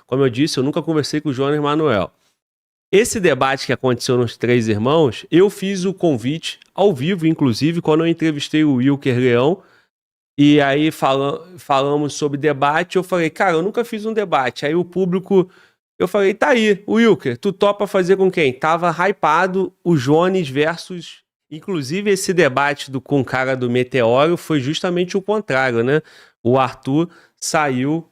Como eu disse, eu nunca conversei com o Jones Manuel. Esse debate que aconteceu nos Três Irmãos, eu fiz o convite ao vivo, inclusive, quando eu entrevistei o Wilker Leão, e aí falamos sobre debate, eu falei, cara, eu nunca fiz um debate. Aí o público, eu falei, tá aí, Wilker, tu topa fazer com quem? Tava hypado o Jones versus... Inclusive, esse debate com o cara do Meteoro foi justamente o contrário, né? O Arthur saiu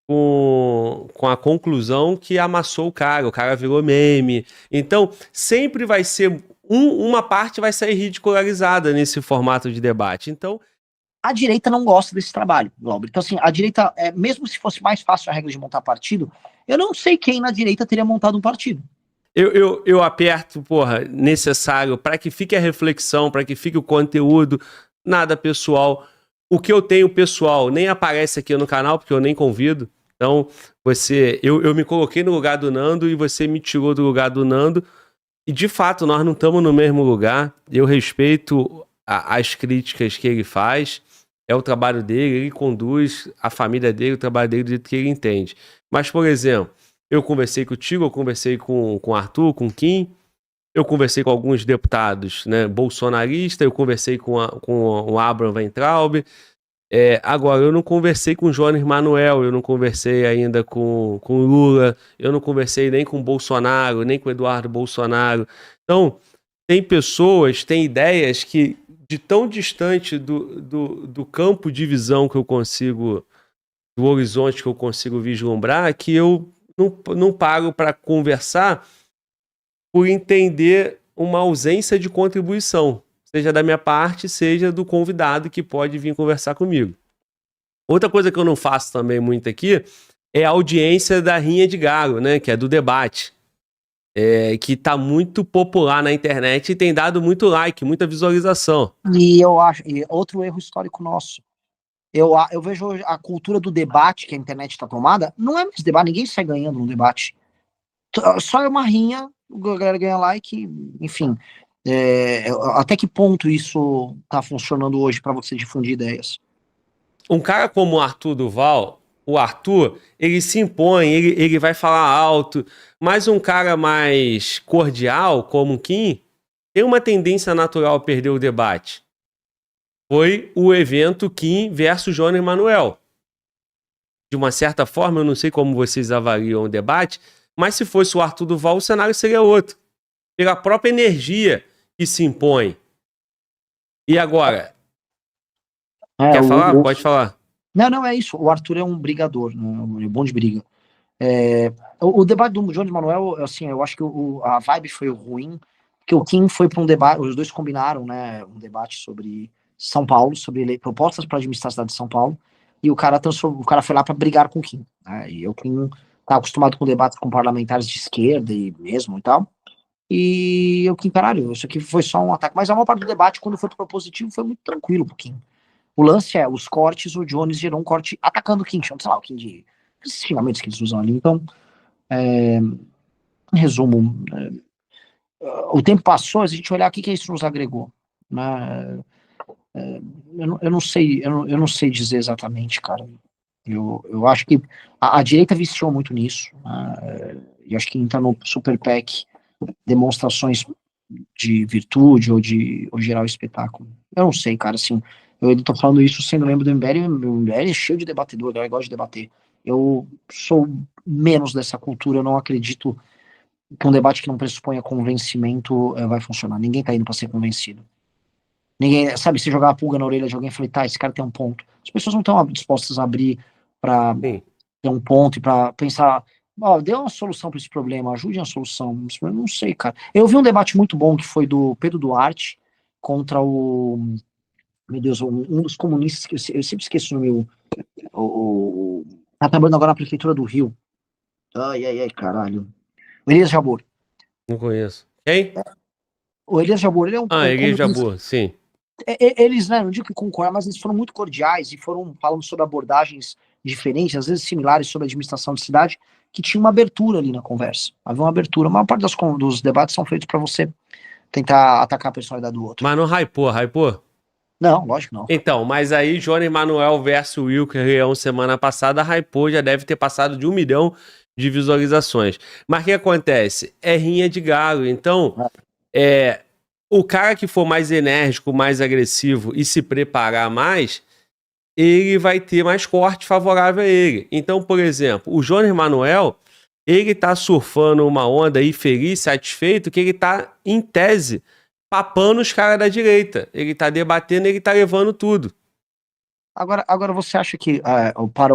com a conclusão que amassou o cara virou meme. Então, sempre vai ser... uma parte vai sair ridicularizada nesse formato de debate. Então... A direita não gosta desse trabalho, Glauber. Então, assim, a direita, mesmo se fosse mais fácil a regra de montar partido, eu não sei quem na direita teria montado um partido. Eu aperto, necessário para que fique a reflexão, para que fique o conteúdo, nada pessoal. O que eu tenho pessoal nem aparece aqui no canal, porque eu nem convido. Então, eu me coloquei no lugar do Nando e você me tirou do lugar do Nando. E, de fato, nós não estamos no mesmo lugar. Eu respeito as críticas que ele faz. É o trabalho dele, ele conduz a família dele, o trabalho dele do jeito que ele entende. Mas, por exemplo, eu conversei contigo, eu conversei com o Arthur, com o Kim, eu conversei com alguns deputados, né, bolsonaristas, eu conversei com o Abraham Weintraub. Agora, eu não conversei com o Jones Manuel, eu não conversei ainda com o Lula, eu não conversei nem com o Bolsonaro, nem com o Eduardo Bolsonaro. Então, tem pessoas, tem ideias que, de tão distante do campo de visão que eu consigo, do horizonte que eu consigo vislumbrar, que eu não paro para conversar por entender uma ausência de contribuição, seja da minha parte, seja do convidado que pode vir conversar comigo. Outra coisa que eu não faço também muito aqui é a audiência da rinha de galo, né, que é do debate, que está muito popular na internet e tem dado muito like, muita visualização. E eu acho, outro erro histórico nosso, eu vejo a cultura do debate que a internet está tomada, não é mais debate, ninguém sai ganhando no debate. Só é uma rinha, a galera ganha like, enfim. Até que ponto isso tá funcionando hoje para você difundir ideias? Um cara como o Arthur Duval, o Arthur, ele se impõe, ele vai falar alto, mas um cara mais cordial, como o Kim, tem uma tendência natural a perder o debate. Foi o evento Kim versus Jones Manuel. De uma certa forma, eu não sei como vocês avaliam o debate, mas se fosse o Arthur Duval, o cenário seria outro. Pela própria energia que se impõe. E agora? Quer falar? Pode falar. Não, é isso. O Arthur é um brigador, né? É bom de briga. O debate do Jones Manuel, assim, eu acho que a vibe foi ruim, porque o Kim foi para um debate, os dois combinaram, né, um debate sobre São Paulo, sobre propostas para administrar a cidade de São Paulo, e o cara foi lá para brigar com o Kim, né, e o Kim tá acostumado com debates com parlamentares de esquerda e mesmo e tal, e o Kim, caralho, isso aqui foi só um ataque, mas a maior parte do debate, quando foi propositivo, foi muito tranquilo pro Kim. O lance os cortes, o Jones gerou um corte atacando o Kim, sei lá, o Kim de esses xingamentos que eles usam ali. Então, em resumo, o tempo passou, a gente olhar o que isso nos agregou, né? Eu não sei dizer exatamente, cara. Eu acho que a direita viciou muito nisso, né? E acho que entra no Super PAC demonstrações de virtude ou gerar o espetáculo. Eu não sei, cara, assim, eu tô falando isso sendo membro do MBL, o MBL é cheio de debatedor, eu gosto de debater. Eu sou menos dessa cultura, eu não acredito que um debate que não pressuponha convencimento vai funcionar. Ninguém tá indo pra ser convencido. Ninguém, sabe, se jogar a pulga na orelha de alguém e falar, tá, esse cara tem um ponto. As pessoas não estão dispostas a abrir pra ter um ponto e pra pensar, dê uma solução para esse problema, ajude a solução. Eu não sei, cara. Eu vi um debate muito bom que foi do Pedro Duarte contra meu Deus, um dos comunistas, que eu sempre esqueço o nome, tá trabalhando agora na prefeitura do Rio. Ai, caralho. O Elias Jabor. Não conheço. Quem? O Elias Jabor, ele é Elias Jabor, sim. Eles, né, não digo que concordam, mas eles foram muito cordiais e foram falando sobre abordagens diferentes, às vezes similares, sobre a administração de cidade, que tinha uma abertura ali na conversa. Havia uma abertura. A maior parte dos debates são feitos para você tentar atacar a personalidade do outro. Mas não hypou? Não, lógico não. Então, mas aí Jones Manuel versus Wilker Leão semana passada, hypou, já deve ter passado de 1 milhão de visualizações. Mas o que acontece? É rinha de galo. Então, o cara que for mais enérgico, mais agressivo e se preparar mais, ele vai ter mais corte favorável a ele. Então, por exemplo, o Jones Manuel, ele tá surfando uma onda aí feliz, satisfeito, que ele tá, em tese, papando os caras da direita. Ele tá debatendo, ele tá levando tudo. Agora você acha que para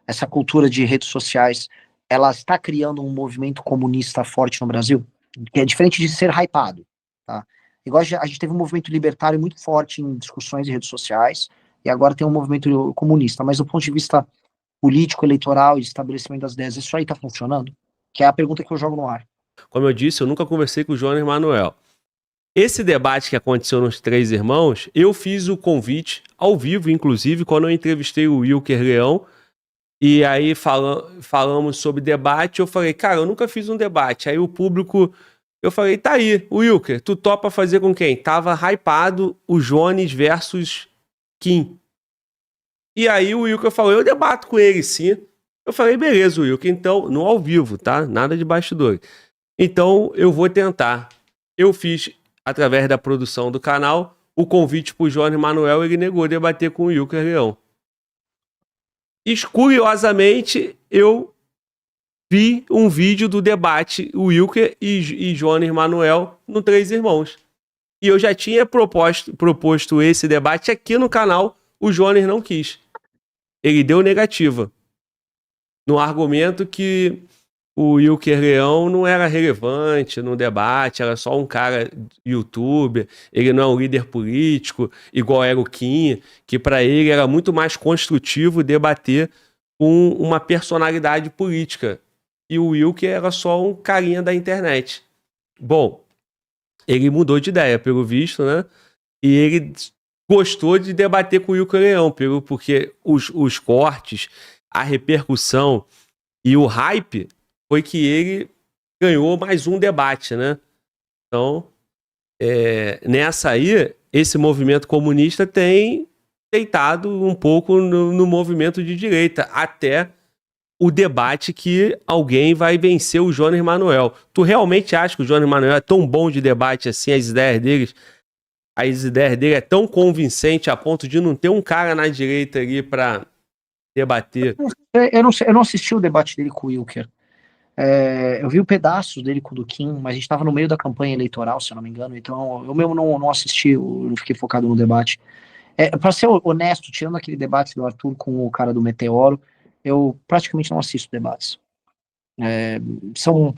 essa cultura de redes sociais, ela está criando um movimento comunista forte no Brasil? Que é diferente de ser hypado, tá? Igual a gente teve um movimento libertário muito forte em discussões em redes sociais, e agora tem um movimento comunista, mas do ponto de vista político, eleitoral e de estabelecimento das ideias, isso aí tá funcionando? Que é a pergunta que eu jogo no ar. Como eu disse, eu nunca conversei com o Jones Manuel. Esse debate que aconteceu nos Três Irmãos, eu fiz o convite ao vivo, inclusive, quando eu entrevistei o Wilker Leão, e aí falamos sobre debate, eu falei, cara, eu nunca fiz um debate. Aí o público, eu falei, tá aí, Wilker, tu topa fazer com quem? Tava hypado o Jones versus Kim. E aí o Wilker falou, eu debato com ele, sim. Eu falei, beleza, Wilker, então, no ao vivo, tá? Nada de bastidor. Então, eu vou tentar. Eu fiz, através da produção do canal, o convite pro Jones Manuel, ele negou debater com o Wilker Leão. Curiosamente, eu vi um vídeo do debate Wilker e Jones Manuel no Três Irmãos. E eu já tinha proposto esse debate aqui no canal, o Jones não quis. Ele deu negativa. No argumento que o Wilker Leão não era relevante no debate, era só um cara youtuber, ele não é um líder político, igual era o Kim, que para ele era muito mais construtivo debater com uma personalidade política. E o Wilker era só um carinha da internet. Bom, ele mudou de ideia, pelo visto, né? E ele gostou de debater com o Wilker Leão, porque os cortes, a repercussão e o hype foi que ele ganhou mais um debate, né? Então, nessa aí, esse movimento comunista tem deitado um pouco no movimento de direita, até o debate que alguém vai vencer o Jones Manuel. Tu realmente acha que o Jones Manuel é tão bom de debate assim, as ideias dele é tão convincente a ponto de não ter um cara na direita ali para debater? Eu não assisti o debate dele com o Wilker. Eu vi pedaços dele com o do Kim, mas a gente estava no meio da campanha eleitoral, se eu não me engano, então eu mesmo não assisti, eu fiquei focado no debate. Para ser honesto, tirando aquele debate do Arthur com o cara do Meteoro, eu praticamente não assisto debates. São,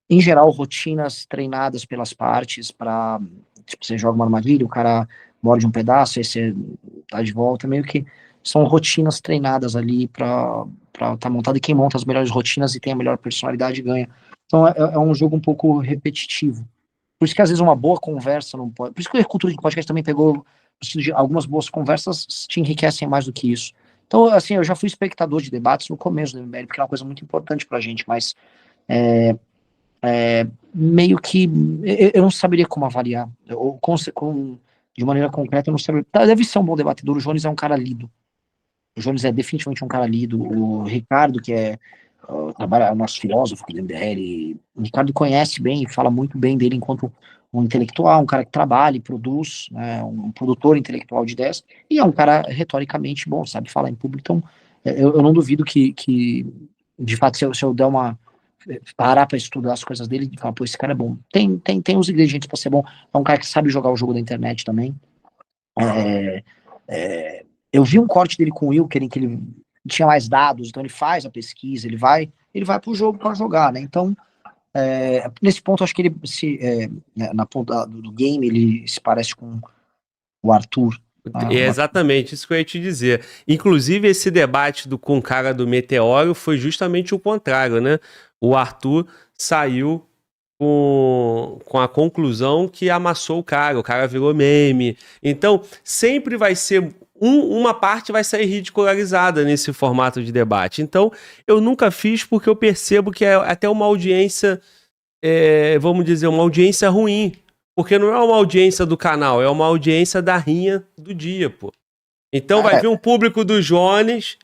em geral, rotinas treinadas pelas partes para, tipo, você joga uma armadilha, o cara morde um pedaço, aí você tá de volta, meio que são rotinas treinadas ali para tá montado, e quem monta as melhores rotinas e tem a melhor personalidade ganha. Então é um jogo um pouco repetitivo. Por isso que às vezes uma boa conversa não pode. Por isso que a cultura de podcast também pegou algumas boas conversas te enriquecem mais do que isso. Então, assim, eu já fui espectador de debates no começo do MBL, porque é uma coisa muito importante pra gente, mas meio que eu não saberia como avaliar. De maneira concreta, eu não saberia. Deve ser um bom debatedor. O Jones é um cara lido. O Jones é definitivamente um cara lido. O Ricardo, que trabalha, o nosso filósofo do MBL, o Ricardo conhece bem e fala muito bem dele enquanto um intelectual, um cara que trabalha e produz, né, um produtor intelectual de ideias, e é um cara retoricamente bom, sabe falar em público. Então, eu não duvido que de fato, se eu der parar para estudar as coisas dele e falar, pô, esse cara é bom. Tem os ingredientes para ser bom. É um cara que sabe jogar o jogo da internet também. Eu vi um corte dele com o Wilker em que ele tinha mais dados, então ele faz a pesquisa, ele vai pro jogo para jogar, né? Então, nesse ponto, acho que ele na ponta do game, ele se parece com o Arthur. É exatamente isso que eu ia te dizer. Inclusive, esse debate com o cara do Meteoro foi justamente o contrário, né? O Arthur saiu com a conclusão que amassou o cara virou meme. Então, sempre vai ser uma parte vai sair ridicularizada nesse formato de debate. Então, eu nunca fiz porque eu percebo que é até uma audiência, vamos dizer, uma audiência ruim. Porque não é uma audiência do canal, é uma audiência da rinha do dia, pô. Então vai vir um público do Jones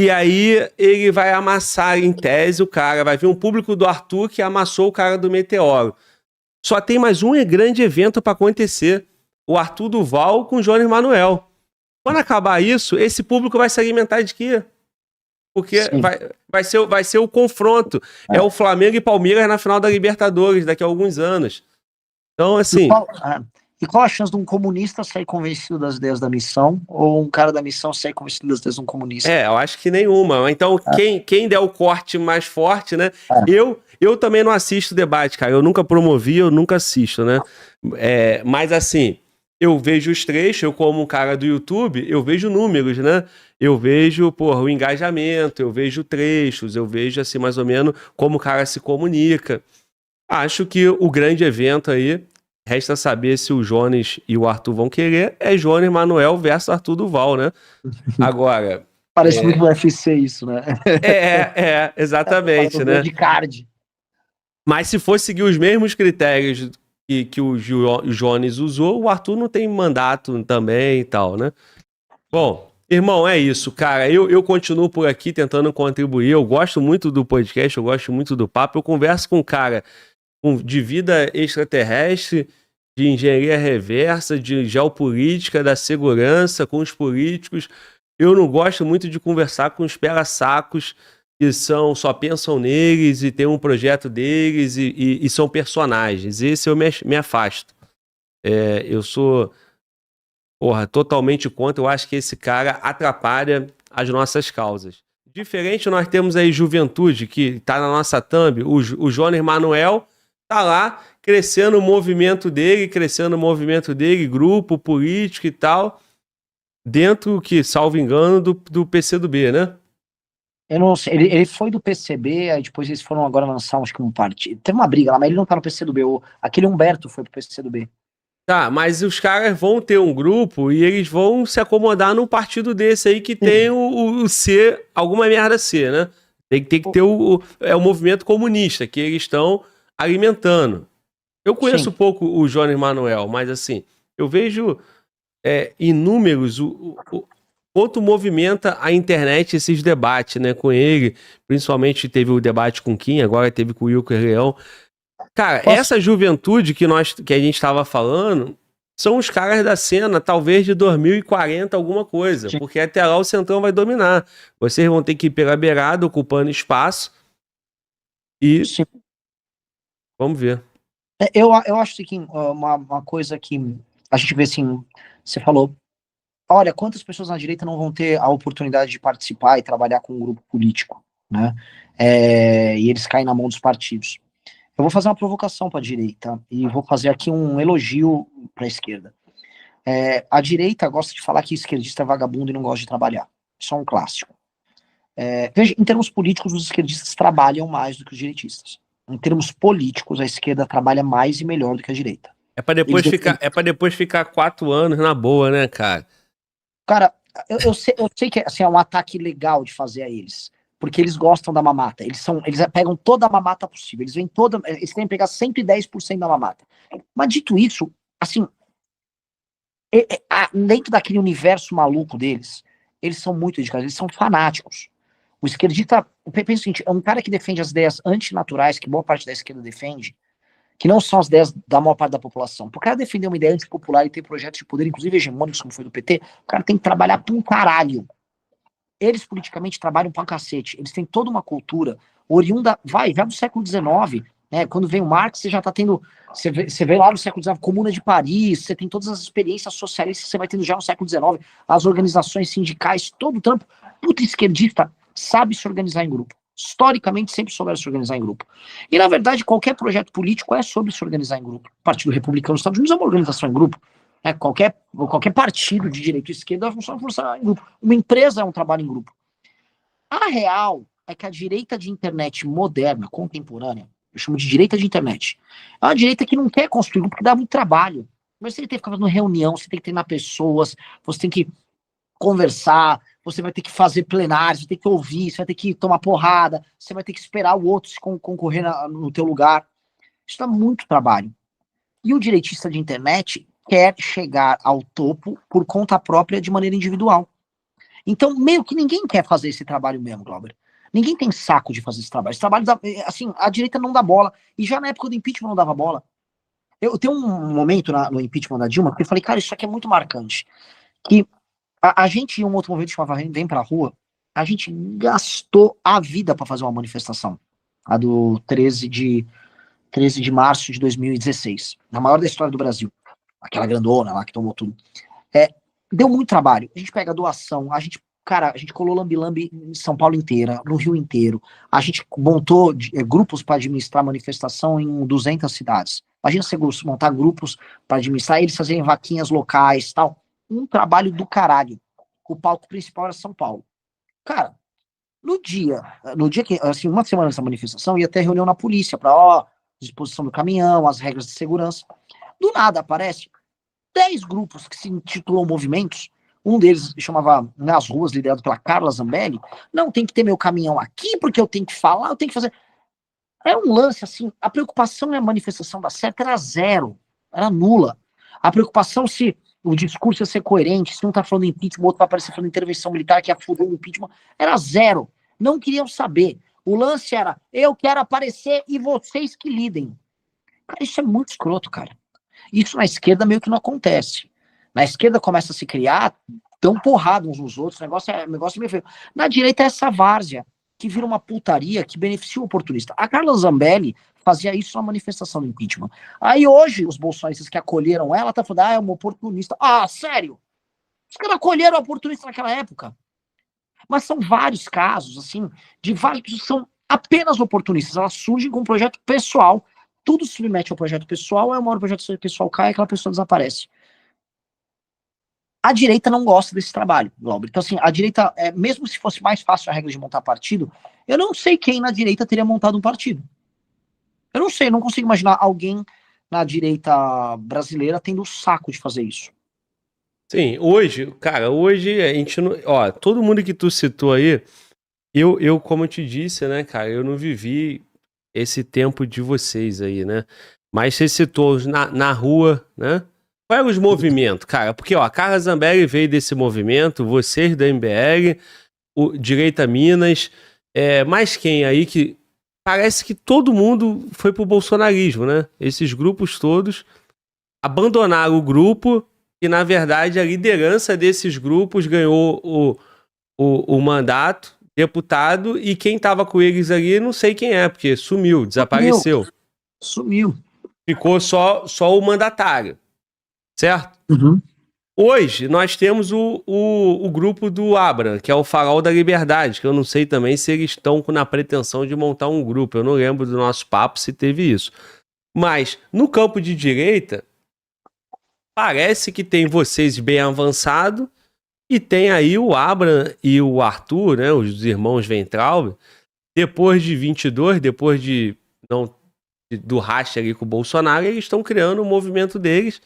E aí ele vai amassar, em tese, o cara. Vai vir um público do Arthur que amassou o cara do Meteoro. Só tem mais um grande evento para acontecer. O Arthur Duval com o Jones Manuel. Quando acabar isso, esse público vai se alimentar de quê? Porque vai ser o confronto. É o Flamengo e Palmeiras na final da Libertadores daqui a alguns anos. Então, assim... E qual a chance de um comunista sair convencido das ideias da missão ou um cara da missão sair convencido das ideias de um comunista? Eu acho que nenhuma. Então, quem der o corte mais forte, né? Eu também não assisto debate, cara. Eu nunca promovi, eu nunca assisto, né? Mas, assim, eu vejo os trechos, eu como um cara do YouTube, eu vejo números, né? Eu vejo, o engajamento, eu vejo trechos, eu vejo, assim, mais ou menos como o cara se comunica. Acho que o grande evento aí... Resta saber se o Jones e o Arthur vão querer. É Jones Manuel versus Arthur Duval, né? Agora... Parece muito no UFC isso, né? Exatamente, né? De card. Mas se for seguir os mesmos critérios que o Jones usou, o Arthur não tem mandato também e tal, né? Bom, irmão, é isso, cara. Eu continuo por aqui tentando contribuir. Eu gosto muito do podcast, eu gosto muito do papo. Eu converso com um cara de vida extraterrestre, de engenharia reversa, de geopolítica, da segurança, com os políticos. Eu não gosto muito de conversar com os pera-sacos que só pensam neles e tem um projeto deles e são personagens. Esse eu me afasto. Eu sou totalmente contra. Eu acho que esse cara atrapalha as nossas causas. Diferente, nós temos aí Juventude, que está na nossa thumb, o Jones Manuel tá lá, crescendo o movimento dele, grupo político e tal, dentro, salvo engano, do PCdoB, né? Eu não sei, ele foi do PCB, aí depois eles foram agora lançar, acho que um partido. Teve uma briga lá, mas ele não tá no PCdoB, aquele Humberto foi pro PCdoB. Tá, mas os caras vão ter um grupo e eles vão se acomodar num partido desse aí que tem o C, alguma merda C, né? Tem que ter o movimento comunista, que eles estão alimentando. Eu conheço pouco o Jones Manuel, mas assim, eu vejo inúmeros quanto movimenta a internet esses debates, né, com ele, principalmente teve o debate com o Kim, agora teve com o Wilker Leão. Cara, essa juventude que a gente estava falando são os caras da cena, talvez de 2040, alguma coisa, porque até lá o Centrão vai dominar. Vocês vão ter que ir pela beirada, ocupando espaço e... Vamos ver. Eu acho que uma coisa que a gente vê assim, você falou, olha, quantas pessoas na direita não vão ter a oportunidade de participar e trabalhar com um grupo político, né? E eles caem na mão dos partidos. Eu vou fazer uma provocação para a direita e vou fazer aqui um elogio para a esquerda. A direita gosta de falar que esquerdista é vagabundo e não gosta de trabalhar. Isso é um clássico. Veja, em termos políticos, os esquerdistas trabalham mais do que os direitistas. Em termos políticos, a esquerda trabalha mais e melhor do que a direita. É pra depois ficar 4 anos na boa, né, cara? Cara, eu sei que assim, é um ataque legal de fazer a eles, porque eles gostam da mamata. Eles pegam toda a mamata possível. Eles querem pegar 110% da mamata. Mas dito isso, assim, dentro daquele universo maluco deles, eles são muito dedicados, eles são fanáticos. O esquerdista, pensa o seguinte, é um cara que defende as ideias antinaturais, que boa parte da esquerda defende, que não são as ideias da maior parte da população. Para o cara defender uma ideia antipopular e ter projetos de poder, inclusive hegemônicos, como foi do PT, o cara tem que trabalhar pra um caralho. Eles politicamente trabalham pra um cacete. Eles têm toda uma cultura oriunda, vai do século XIX, né? Quando vem o Marx, você já tá tendo, você vê lá no século XIX, Comuna de Paris, você tem todas as experiências socialistas que você vai tendo já no século XIX, as organizações sindicais, todo o trampo. Puta esquerdista sabe se organizar em grupo. Historicamente, sempre souberam se organizar em grupo. E, na verdade, qualquer projeto político é sobre se organizar em grupo. O Partido Republicano dos Estados Unidos é uma organização em grupo. Qualquer partido de direita e esquerda funciona em grupo. Uma empresa é um trabalho em grupo. A real é que a direita de internet moderna, contemporânea, eu chamo de direita de internet, é uma direita que não quer construir grupo, porque dá muito trabalho. Mas você tem que ficar fazendo reunião, você tem que treinar pessoas, você tem que conversar, você vai ter que fazer plenários, você vai ter que ouvir, você vai ter que tomar porrada, você vai ter que esperar o outro se concorrer no teu lugar. Isso dá muito trabalho. E o direitista de internet quer chegar ao topo por conta própria de maneira individual. Então, meio que ninguém quer fazer esse trabalho mesmo, Glauber. Ninguém tem saco de fazer esse trabalho. Esse trabalho, assim, a direita não dá bola. E já na época do impeachment não dava bola. Eu tenho um momento no impeachment da Dilma que eu falei, cara, isso aqui é muito marcante. Que a gente, em um outro momento, chamava Vem Pra Rua, a gente gastou a vida para fazer uma manifestação. A do 13 de março de 2016. A maior da história do Brasil. Aquela grandona lá que tomou tudo. Deu muito trabalho. A gente pega doação, a gente colou lambi-lambi em São Paulo inteira, no Rio inteiro. A gente montou grupos para administrar manifestação em 200 cidades. Imagina você montar grupos para administrar, eles fazerem vaquinhas locais, tal. Um trabalho do caralho. O palco principal era São Paulo. Cara, no dia que, assim, uma semana dessa manifestação, ia ter reunião na polícia para, disposição do caminhão, as regras de segurança. Do nada aparece 10 grupos que se intitulam movimentos. Um deles chamava Nas Ruas, liderado pela Carla Zambelli. Não, tem que ter meu caminhão aqui, porque eu tenho que falar, eu tenho que fazer. É um lance, assim, a preocupação na manifestação da certa era zero, era nula. A preocupação se o discurso ia ser coerente, se um tá falando impeachment, o outro vai aparecer falando intervenção militar, que ia foder o impeachment, era zero. Não queriam saber. O lance era, eu quero aparecer e vocês que lidem. Cara, isso é muito escroto, cara. Isso na esquerda meio que não acontece. Na esquerda começa a se criar, dão porrada uns nos outros, o negócio meio feio. Na direita é essa várzea, que vira uma putaria que beneficia o oportunista. A Carla Zambelli fazia isso na manifestação do impeachment. Aí hoje, os bolsonaristas que acolheram ela, tá falando, é uma oportunista. Ah, sério? Os caras acolheram o oportunista naquela época. Mas são vários casos, assim, de várias pessoas que são apenas oportunistas. Elas surgem com um projeto pessoal, tudo se submete ao projeto pessoal, é uma hora o projeto pessoal cai e aquela pessoa desaparece. A direita não gosta desse trabalho, Glauber. Então, assim, a direita, mesmo se fosse mais fácil a regra de montar partido, eu não sei quem na direita teria montado um partido. Eu não sei, eu não consigo imaginar alguém na direita brasileira tendo o saco de fazer isso. Sim, hoje a gente não. Ó, todo mundo que tu citou aí, eu como eu te disse, né, cara, eu não vivi esse tempo de vocês aí, né? Mas você citou na rua, né? Qual eram os movimentos, cara? Porque, ó, a Carla Zambelli veio desse movimento, vocês da MBL, o Direita Minas, mais quem aí que parece que todo mundo foi pro bolsonarismo, né? Esses grupos todos abandonaram o grupo e, na verdade, a liderança desses grupos ganhou o mandato, deputado, e quem tava com eles ali, não sei quem é, porque sumiu, desapareceu. Sumiu. Ficou só o mandatário, certo? Uhum. Hoje, nós temos o grupo do Abra, que é o Farol da Liberdade, que eu não sei também se eles estão na pretensão de montar um grupo. Eu não lembro do nosso papo se teve isso. Mas, no campo de direita, parece que tem vocês bem avançado e tem aí o Abra e o Arthur, né, os irmãos Weintraub, depois de 22, depois do racha ali com o Bolsonaro, eles estão criando o movimento deles.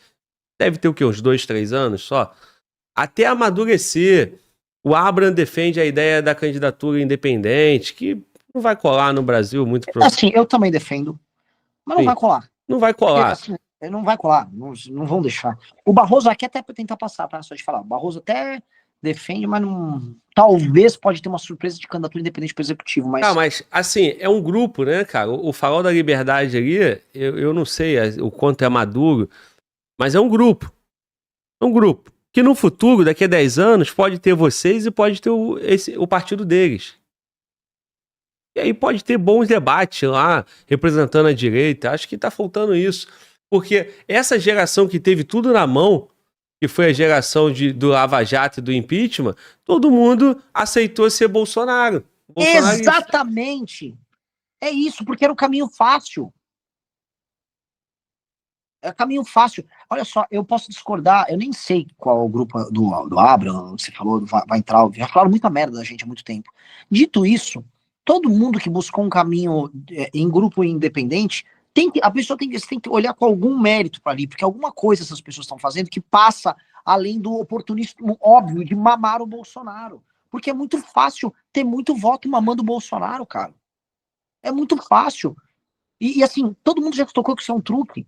Deve ter o quê? Uns 2, 3 anos só? Até amadurecer. O Abraham defende a ideia da candidatura independente, que não vai colar no Brasil muito Assim, eu também defendo, mas não vai colar. Não vai colar. Assim, não vai colar, não vão deixar. O Barroso aqui até tentar passar, tá? Só de falar. O Barroso até defende, mas não. Talvez pode ter uma surpresa de candidatura independente para o executivo, mas. Ah, mas assim, é um grupo, né, cara? O Farol da Liberdade ali, eu não sei o quanto é maduro, mas é um grupo. É um grupo. Que no futuro, daqui a 10 anos, pode ter vocês e pode ter o partido deles. E aí pode ter bons debates lá, representando a direita. Acho que tá faltando isso. Porque essa geração que teve tudo na mão, que foi a geração do Lava Jato e do impeachment, todo mundo aceitou ser Bolsonaro. Exatamente! É isso, porque era o caminho fácil. É caminho fácil. Olha só, eu posso discordar, eu nem sei qual é o grupo do Abraham, você falou, do Weintraub, já falaram muita merda da gente há muito tempo. Dito isso, todo mundo que buscou um caminho em grupo independente, a pessoa tem que olhar com algum mérito para ali, porque alguma coisa essas pessoas estão fazendo que passa além do oportunismo óbvio de mamar o Bolsonaro. Porque é muito fácil ter muito voto mamando o Bolsonaro, cara. É muito fácil. E assim, todo mundo já tocou que isso é um truque.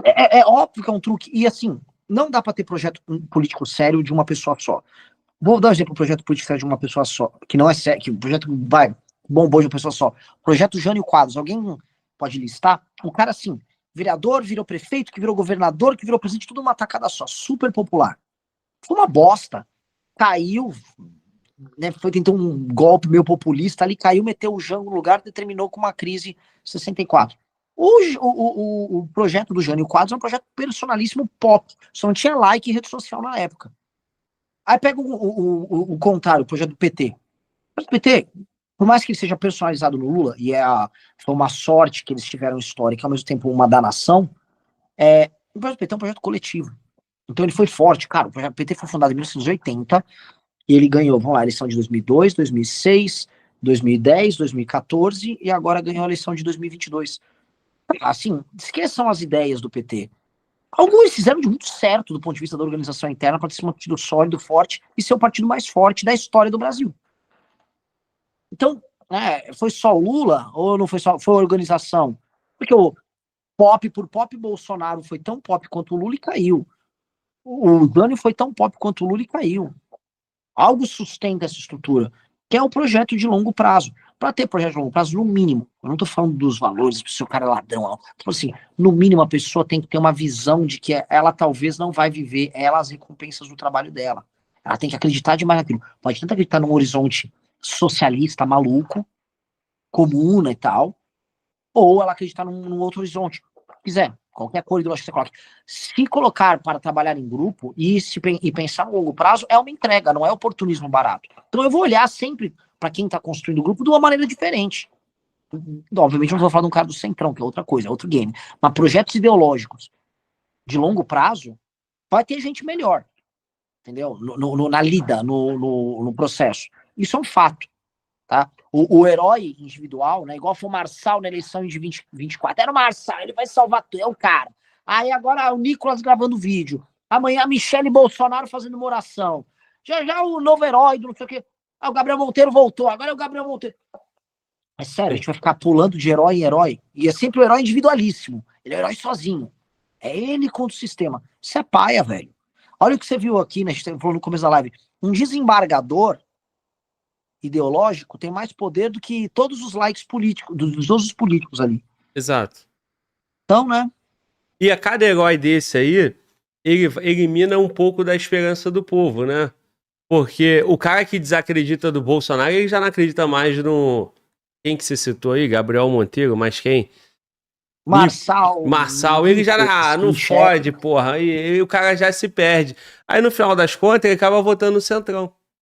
É óbvio que é um truque. E assim, não dá para ter projeto político sério de uma pessoa só. Vou dar um exemplo, o projeto político de uma pessoa só, que não é sério, que o projeto vai, bombou de uma pessoa só. Projeto Jânio Quadros, alguém pode listar? O cara, assim, vereador, virou prefeito, que virou governador, que virou presidente, tudo uma tacada só, super popular. Foi uma bosta. Caiu, né, foi tentar um golpe meio populista ali, caiu, meteu o Jango no lugar, determinou com uma crise 64. O projeto do Jânio Quadros é um projeto personalíssimo pop, só não tinha like em rede social na época. Aí pega o contrário, o projeto do PT. O PT, por mais que ele seja personalizado no Lula, e foi uma sorte que eles tiveram histórica, ao mesmo tempo uma danação, o projeto do PT é um projeto coletivo. Então ele foi forte. Cara, o projeto PT foi fundado em 1980, e ele ganhou, vamos lá, a eleição de 2002, 2006, 2010, 2014, e agora ganhou a eleição de 2022. Assim, esqueçam as ideias do PT. Alguns fizeram de muito certo do ponto de vista da organização interna para ser um partido sólido, forte e ser o partido mais forte da história do Brasil. Então, foi só o Lula ou não foi só? Foi a organização? Porque o pop por pop Bolsonaro foi tão pop quanto o Lula e caiu. O Dani foi tão pop quanto o Lula e caiu. Algo sustenta essa estrutura, que é o projeto de longo prazo. Para ter projeto de longo prazo, no mínimo, eu não estou falando dos valores, se o cara é ladrão, tipo assim, no mínimo a pessoa tem que ter uma visão de que ela talvez não vai viver as recompensas do trabalho dela. Ela tem que acreditar demais naquilo. Pode tanto acreditar num horizonte socialista maluco, comuna e tal, ou ela acreditar num outro horizonte. Se quiser, qualquer cor ideológica que você coloque. Se colocar para trabalhar em grupo e pensar no longo prazo, é uma entrega, não é oportunismo barato. Então eu vou olhar sempre para quem está construindo o grupo de uma maneira diferente. Obviamente não vou falar de um cara do Centrão, que é outra coisa, é outro game. Mas projetos ideológicos de longo prazo, vai ter gente melhor. Entendeu? Na lida, no processo. Isso é um fato. Tá? O herói individual, né? Igual foi o Marçal na eleição de 2024. Era o Marçal, ele vai salvar tudo, é o cara. Aí agora o Nicolas gravando vídeo. Amanhã a Michele Bolsonaro fazendo uma oração. Já o novo herói do não sei o quê. Ah, o Gabriel Monteiro voltou, agora é o Gabriel Monteiro. É sério, a gente vai ficar pulando de herói em herói. E é sempre o herói individualíssimo. Ele é o herói sozinho. É ele contra o sistema. Isso é paia, velho. Olha o que você viu aqui, né? A gente falou no começo da live. Um desembargador ideológico tem mais poder do que todos os likes políticos, dos outros políticos ali. Exato. Então, né? E a cada herói desse aí, ele elimina um pouco da esperança do povo, né? Porque o cara que desacredita do Bolsonaro, ele já não acredita mais no... Quem que você citou aí? Gabriel Monteiro, mas quem? Marçal, ele já não fode, porra. E o cara já se perde. Aí no final das contas, ele acaba votando no Centrão.